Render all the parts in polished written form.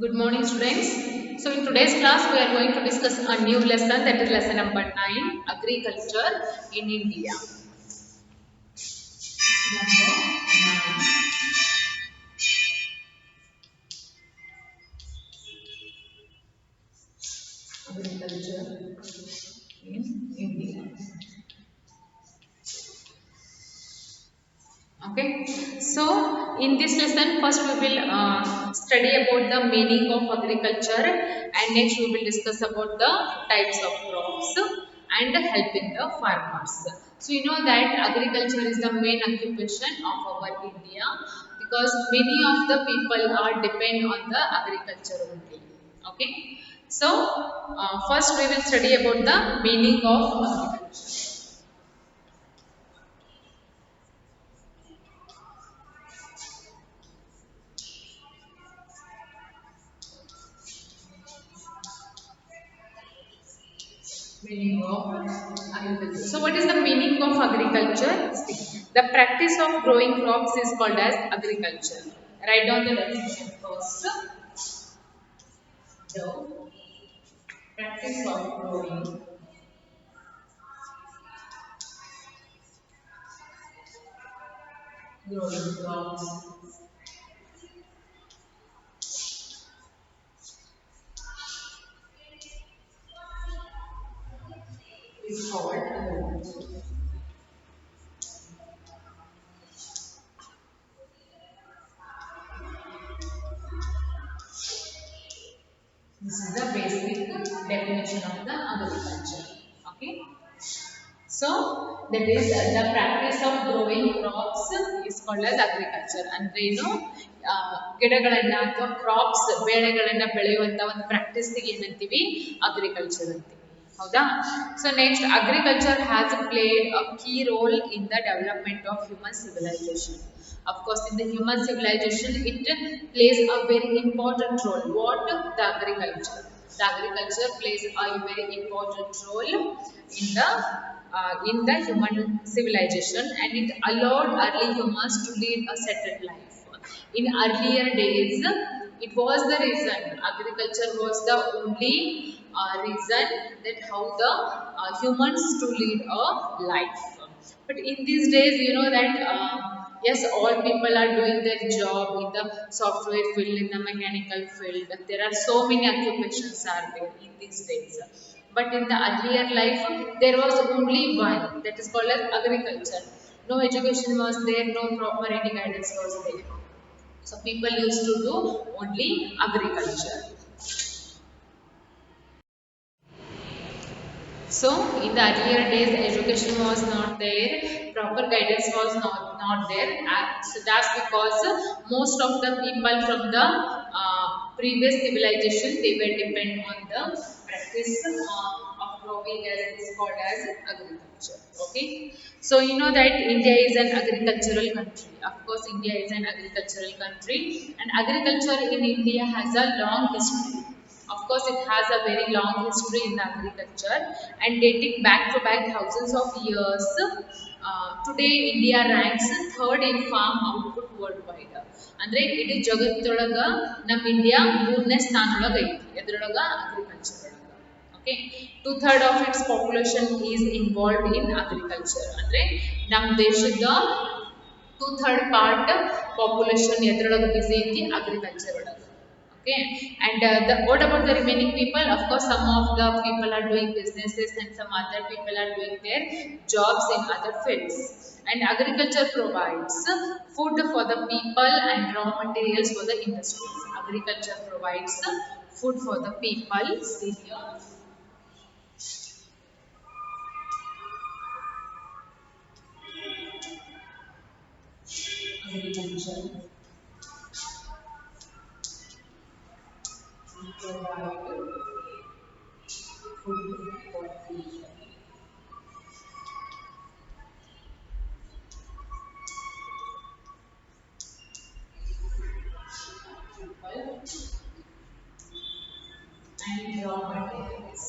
Good morning, students. So, in today's class, we are going to discuss a new lesson, that is lesson number 9, Agriculture in India. Number 9, Agriculture in India. Okay. So, in this lesson, first we will study about the meaning of agriculture, and next we will discuss about the types of crops and helping the farmers. So, you know that agriculture is the main occupation of our India, because many of the people are depend on the agriculture only. Okay. So, first we will study about the meaning of agriculture. Meaning of agriculture. So, what is the meaning of agriculture? The practice of growing crops is called as agriculture. Write down the definition first. The practice of growing crops is called agriculture. This is the basic definition of the agriculture. Okay. So that is the practice of growing crops is called as agriculture. ಅಂದ್ರೆ ಏನು ಗಿಡಗಳನ್ನ ಅಥವಾ crops ಬೆಳೆಗಳನ್ನ ಬೆಳೆಯುವಂತ ಒಂದು ಪ್ರಾಕ್ಟೀಸ್ಗೆ ಏನಂತೀವಿ agriculture ಅಂತೀವಿ. ಹೌದಾ? So next agriculture has played a key role in the development of human civilization. Of course, in the human civilization, it plays a very important role. What? The agriculture. The agriculture plays a very important role in the human civilization, and it allowed early humans to lead a settled life. In earlier days, it was the reason agriculture was the only reason that how the humans to lead a life. But in these days, you know that yes, all people are doing their job in the software field, in the mechanical field. There are so many occupations are there in these days. But in the earlier life, there was only one, that is called as agriculture. No education was there, no proper any guidance was there. So people used to do only agriculture. So, in the earlier days, education was not there, proper guidance was not there. So, that's because most of the people from the previous civilization, they were depend on the practice of growing, as it is called as agriculture. Okay. So, you know that India is an agricultural country. Of course, India is an agricultural country, and agriculture in India has a long history. Of course, it has a very long history in agriculture, and dating back to back thousands of years. Today, India ranks third in farm output worldwide. ಅಂದ್ರೆ ಇಡೀ ಜಗತ್ತೊಳಗ ನಮ್ಮ India ಮೂರನೇ ಸ್ಥಾನದೊಳಗ ಐತಿ. ಎದ್ರೊಳಗ agriculture ಒಳಗ. Okay, 2/3 of its population is involved in agriculture. ಅಂದ್ರೆ ನಮ್ಮ ದೇಶದ 2/3 part population ಎದ್ರೊಳಗ busy ಐತಿ agriculture ಒಳಗ. Okay, and what about the remaining people? Of course, some of the people are doing businesses, and some other people are doing their jobs in other fields. And agriculture provides food for the people and raw materials for the industries. Agriculture provides food for the people. See here. Agriculture provide food for people. And raw materials.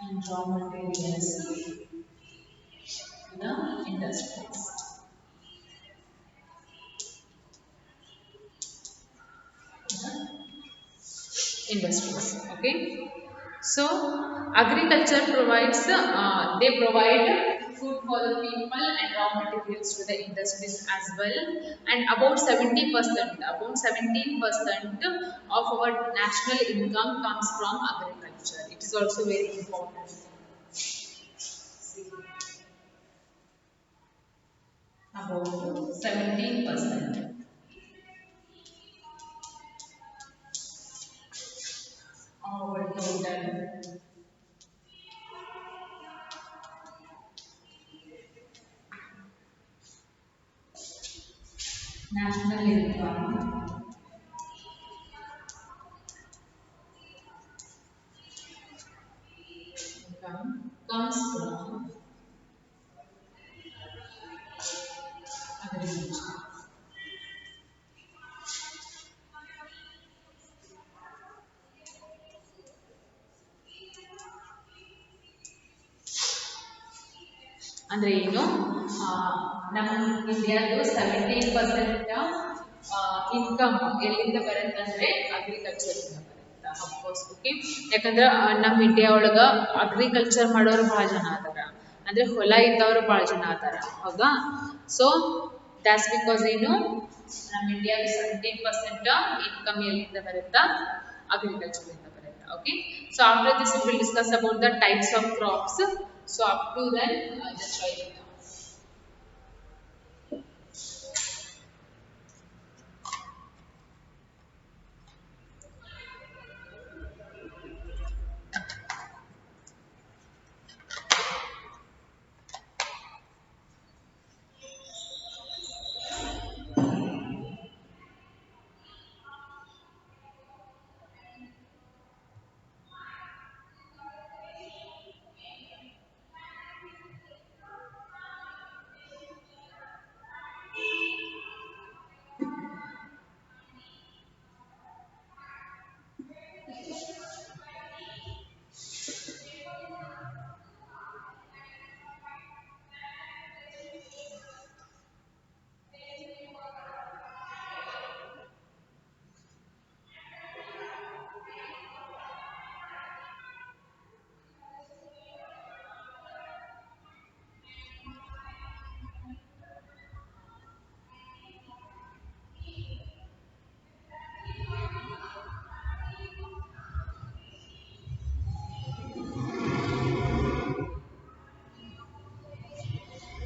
And raw materials in the industries. industries. Okay, so agriculture provides they provide food for the people and raw materials to the industries as well, and about 70%, about 17% of our national income comes from agriculture. It is also very important. About 17% of our total national income comes from agriculture. ಅಂದ್ರೆ ಏನು ನಮ್ಮ ಇಂಡಿಯಾದು 17% income ಎಲ್ಲಿಂದ ಬರುತ್ತಂದ್ರೆ agriculture ಇಂದ ಬರುತ್ತೆ of course. Okay, ಯಾಕಂದ್ರೆ ನಮ್ಮ India ಒಳಗ ಅಗ್ರಿಕಲ್ಚರ್ ಮಾಡೋರು ಭಾಳ ಜನ ಅದಾರ, ಅಂದ್ರೆ ಹೊಲ ಇದ್ದವರು ಭಾಳ ಜನ ಅದಾರ, ಹೌದಾ? ಸೊ ದಾಟ್ಸ್ ಬಿಕಾಸ್ ಏನು ನಮ್ಮ ಇಂಡಿಯಾದ 17% ಇನ್ಕಮ್ ಎಲ್ಲಿಂದ ಬರುತ್ತಾ ಅಗ್ರಿಕಲ್ಚರ್ ಇಂದ ಬರುತ್ತೆ. Okay, so after this we will discuss about the types of crops. So up to then, just write it down.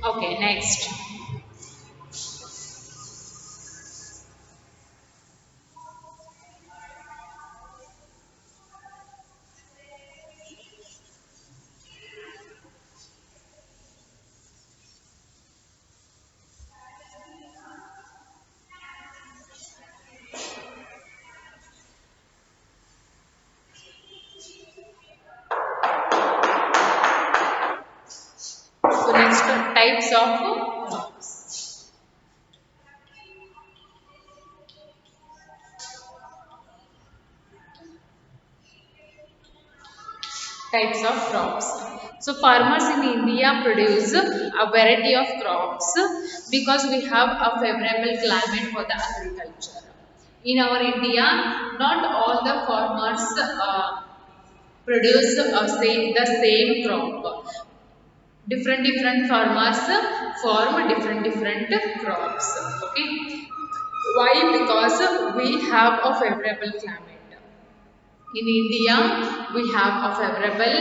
Okay, next. So next, types of crops. Types of crops. So farmers in India produce a variety of crops because we have a favorable climate for the agriculture. In our India, not all the farmers produce the same crop. Different farmers form different crops. Okay, why? Because we have a favorable climate. In India, we have a favorable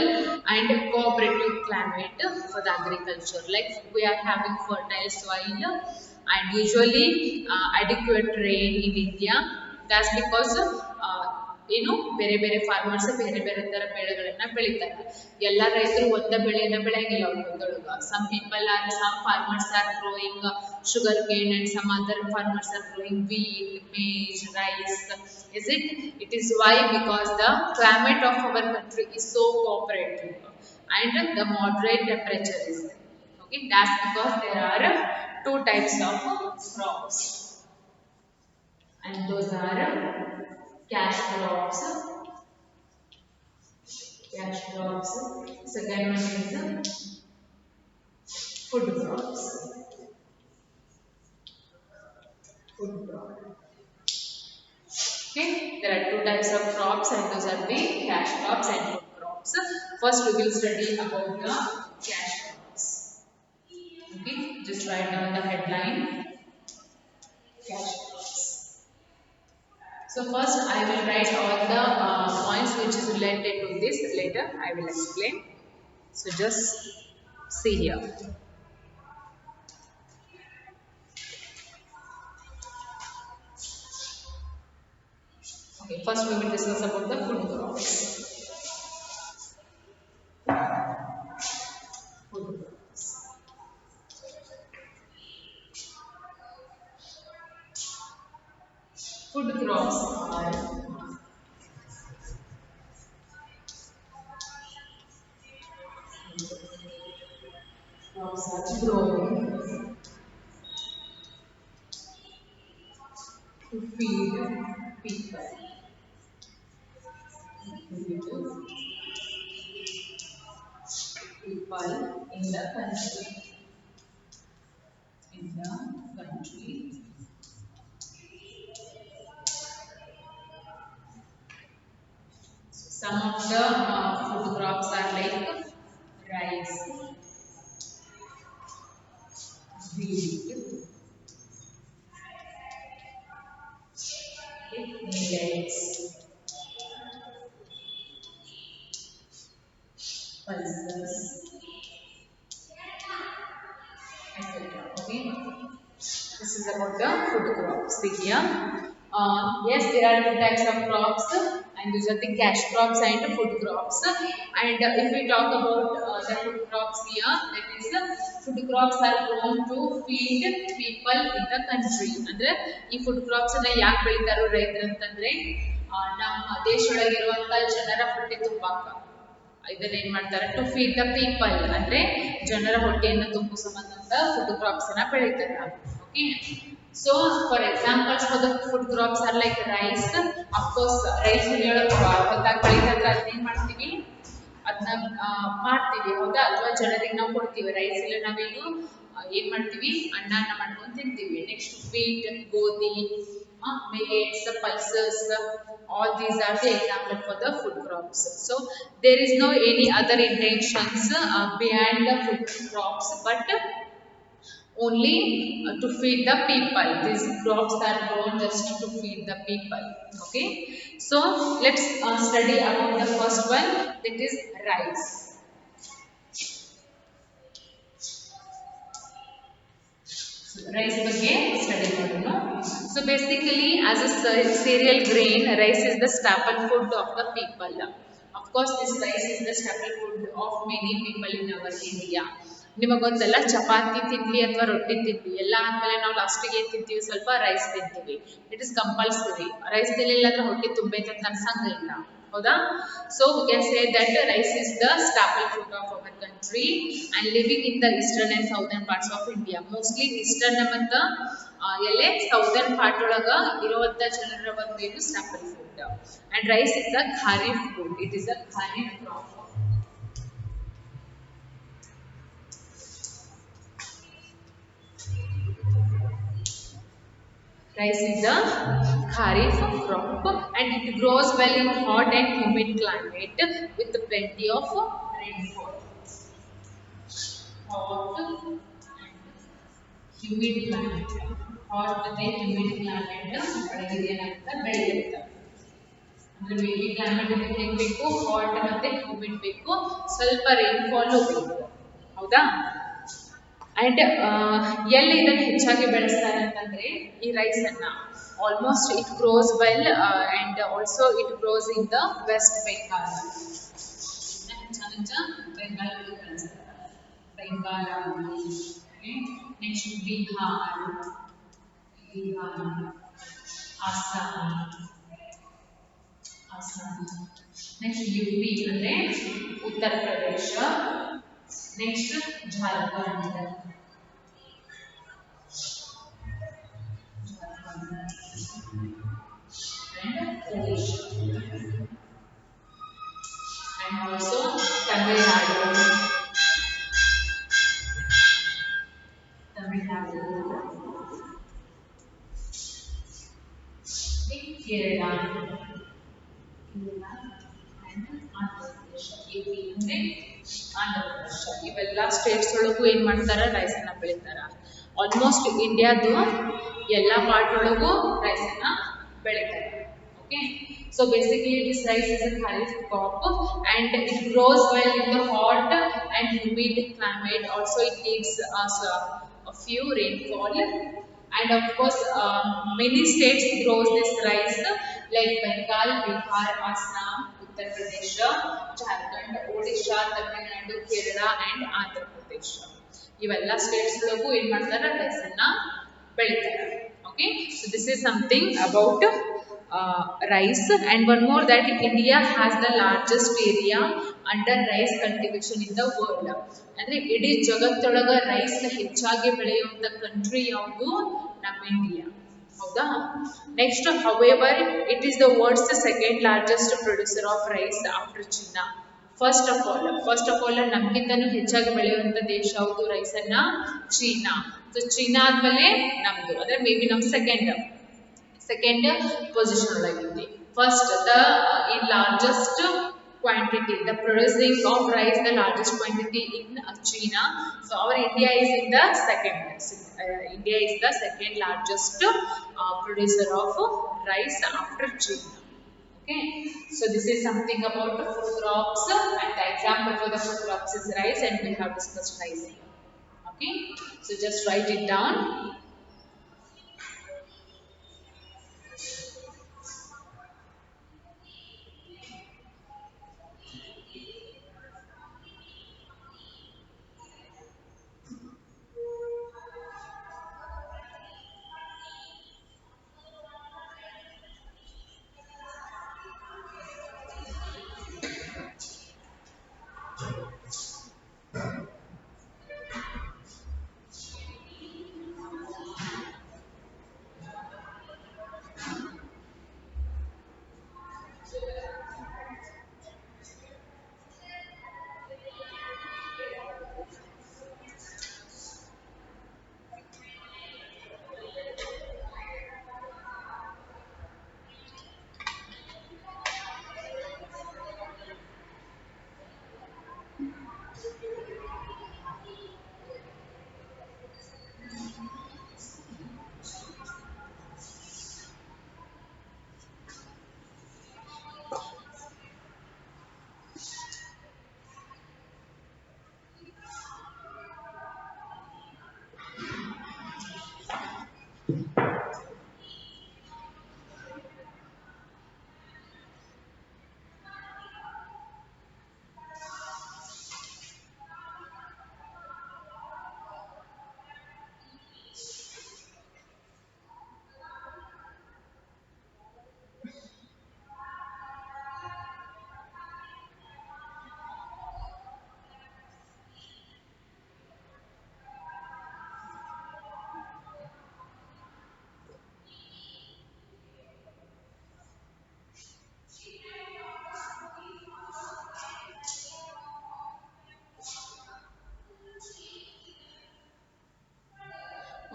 and cooperative climate for the agriculture. Like we are having fertile soil and usually adequate rain in India. That's because ಏನು ಬೇರೆ ಬೇರೆ farmers ಬೇರೆ ಬೇರೆ ತರ ಬೆಳೆಗಳನ್ನ ಬೆಳೀತಾರೆ. ಎಲ್ಲ ರೈತರು ಒಂದ ಬೆಳೆಯನ್ನ ಬೆಳೆಯಂಗಿಲ್ಲ ಅವ್ರ ಹೊಲದೊಳಗ. Some farmers are growing sugar cane and some other farmers are growing wheat, maize, rice. Is it? It is why because the climate of our country is so cooperative and the moderate temperature is there. Okay, that's because there are two types of crops, and those are cash crops. Cash crops. Second one is food crops. Food crops. Okay, there are two types of crops, and those are the cash crops and food crops. First, we will study about the cash crops. Okay, just write down the headline, cash crops. So first, I will write all the points which is related to this. Later, I will explain. So just see here. Okay, first we will discuss about the food crops. Food crops. Food crops are grown to feed people. People in the country. In the country. Some of the food crops are like rice, wheat, millets, pulses, etc. Okay. This is about the food crops. See here. Yes, there are two types of crops, and those are the cash crops and food crops. And if we talk about the food crops here, that is, food crops are grown to feed people in the country. ಅಂದ್ರೆ ಈ food crops ಅನ್ನ ಯಾಕೆ ಬೆಳಿತಾರೋ ರೈತರು ಅಂತಂದ್ರೆ ನಮ್ಮ ದೇಶದೊಳಗಿರುವಂತ ಜನರ ಹೊಟ್ಟೆ ತುಂಬಾಕ ಇದನ್ನ ಏನ್ ಮಾಡ್ತಾರೆ ಟು ಫೀಡ್ ದ ಪೀಪಲ್ ಅಂದ್ರೆ ಜನರ ಹೊಟ್ಟೆಯನ್ನು ತುಂಬುವ ಸಂಬಂಧ ಫುಡ್ ಕ್ರಾಪ್ಸ್ ಅನ್ನ ಬೆಳಿತಾರೆ. Okay, so for examples for the food crops are like rice. Of course rice ಹೊತ್ತಾಗಿ ಬೆಳಿತಾರೆ, ಅದನ್ನೇನ್ ಮಾಡ್ತೀವಿ, ಅದನ್ನ ಮಾಡ್ತೀವಿ ಹೌದಾ, ಅಥವಾ ಜನರಿಗೆ ನಾವು ಕೊಡ್ತೀವಿ. ರೈಸ್ ಇಲ್ಲ ನಾವೇನು ಏನ್ ಮಾಡ್ತೀವಿ, ಅನ್ನನ ಮಾಡ್ಕೊಂಡು ತಿಂತೀವಿ. ನೆಕ್ಸ್ಟ್ wheat, ಗೋಧಿ, millets, pulses, all these are the example for the food crops. So there is no any other intentions behind the food crops, but only to feed the people. These crops are grown just to feed the people. Okay, so let's study about the first one, that is rice. Rice ಬಗ್ಗೆ study ಮಾಡೋಣ. So basically, as a cereal grain, rice is the staple food of the people. Of course, this rice is the staple food of many people in our India. ನಿಮಗೆ ಗೊತ್ತಲ್ಲ, ಚಪಾತಿ ತಿನ್ಲಿ ಅಥವಾ ರೊಟ್ಟಿ ತಿನ್ಲಿ, ಎಲ್ಲ ಆದ್ಮೇಲೆ ನಾವು ಲಾಸ್ಟಿಗೆ ಏನು ತಿಂತೀವಿ, ಸ್ವಲ್ಪ ರೈಸ್ ತಿಂತೀವಿ. It is compulsory. ರೈಸ್ ತಿನ್ಲಿಲ್ಲ ಅಂದ್ರೆ ಹೊಟ್ಟೆ ತುಂಬೈತೆ ಅಂತ ಅನ್ಸಂಗಿಲ್ಲ, ಹೌದಾ? So we can say that rice is the staple food of our country and living in the eastern and southern parts of India. Mostly eastern ಮತ್ತು ಎಲ್ಲೇ southern part ಒಳಗ ಇರುವಂತ ಜನರ ಒಂದು ಏನು staple food. And rice is a kharif food. It is a kharif crop. Rice is a kharif crop and it grows well in hot and humid climate with plenty of rainfall. Hot and humid climate. Hot ಮತ್ತೆ humid climate ಒಳಗಿದೆ ಏನಾಗುತ್ತೆ, ಬೆಳೆಯುತ್ತೆ. ಅಂದ್ರೆ ಬೇರೆ climate ಹೇಗೆ ಬೇಕು, hot ಮತ್ತೆ humid ಬೇಕು, ಸ್ವಲ್ಪ ರೈನ್ಫಾಲ್ ಬೇಕು, ಹೌದಾ? ಅಂಡ್ ಎಲ್ಲಿ ಇದನ್ನು ಹೆಚ್ಚಾಗಿ ಬೆಳೆಸ್ತಾರೆ ಅಂತಂದ್ರೆ ಈ ರೈಸ್ ಅನ್ನ almost it grows well and also it grows in the West Bengal. Bengal ಬೆಳೆಸ್ತಾರೆ, Bengal, next Bihar, Assam, next UP ಅಂದ್ರೆ Uttar Pradesh, next Jharkhand, and also Tamil Nadu. Kerala, Kerala and Andhra Pradesh. AP ಅಂದ್ರೆ ಆಂಧ್ರ ಪ್ರದೇಶ ಇವೆಲ್ಲ ಸ್ಟೇಟ್ಸ್ ಒಳಗೂ ಏನು ಮಾಡ್ತಾರೆ ರೈಸನ್ನು ಬೆಳೀತಾರೆ. ಆಲ್ಮೋಸ್ಟ್ ಇಂಡಿಯಾದು ಎಲ್ಲ ಪಾರ್ಟ್ ಒಳಗೂ ರೈಸನ್ನು ಬೆಳೀತಾರೆ. Okay, so basically this rice is a kharif crop and it grows well in the hot and humid climate. Also it needs a few rainfall, and of course many states grows this rice like Bengal, Bihar, Assam, Uttar Pradesh, Jharkhand, Odisha, Tamil Nadu, Kerala and Andhra Pradesh. ಇವೆಲ್ಲ States ಒಳಗೂ ಏನು ಮಾಡ್ತಾರೆ ರೈಸನ್ನ ಬೆಳೀತಾರೆ. Okay, so this is something about rice, and one more that India has the largest area under rice cultivation in the world. ಅಂದ್ರೆ ಇಡೀ ಜಗತ್ತೊಳಗ rice ಹೆಚ್ಚಾಗಿ ಬೆಳೆಯುವಂತ country ಯಾವುದು? ನಮ್ಮ ಇಂಡಿಯಾ. ಹೌದಾ? Next, however, it is the world's second largest producer of rice after China. First of all ನಮ್ಗಿಂತನೂ ಹೆಚ್ಚಾಗಿ ಬೆಳೆಯುವಂತ ದೇಶ ಯಾವುದು ರೈಸ್ ಅನ್ನ? ಚೀನಾ. ಸೊ ಚೀನಾ ಆದ್ಮೇಲೆ ನಮ್ದು, ಅಂದ್ರೆ ಮೇ ಬಿ ನಮ್ second position ಒಳಗಿದೆ. First, the in largest quantity, the producing of rice, the largest quantity in China. So our India is in the second. India is the second largest producer of rice after China. Okay, so this is something about the food crops, and the example for the food crops is rice, and we have discussed rice here. Okay, so just write it down.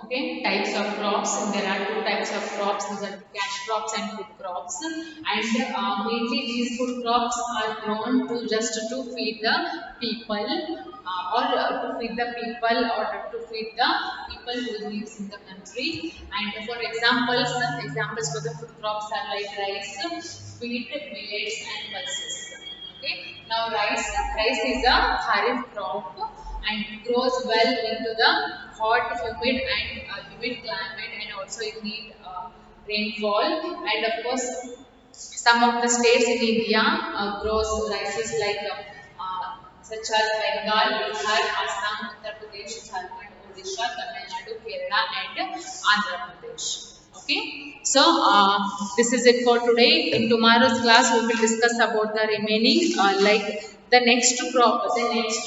Okay, types of crops, and there are two types of crops. These are cash crops and food crops, and mainly these food crops are grown to just to feed the people, or to feed the people or to feed the people who lives in the country. And for examples for the food crops are like rice, wheat, millets and pulses. Okay, now rice is a kharif crop and grows well into the hot, humid climate, and also it need rainfall. And of course, some of the states in India grows rices like such as Bengal, Bihar, Assam, Uttar Pradesh, Jharkhand, Odisha, Tamil Nadu, Kerala, and Andhra Pradesh. Okay, so this is it for today. In tomorrow's class, we will discuss about the remaining, like the next crop. The next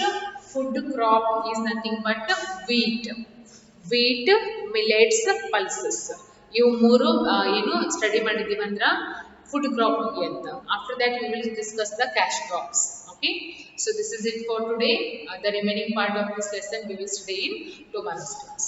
food crop is nothing but wheat, millets, pulses. ಇವು ಮೂರು ಏನು study ಮಾಡಿದ್ದೀವಿ ಅಂದ್ರೆ food crop ಮುಗಿಯುತ್ತೆ. After that, we will discuss the cash crops. Okay, so this is it for today. The remaining part of this lesson we will study in tomorrow's class.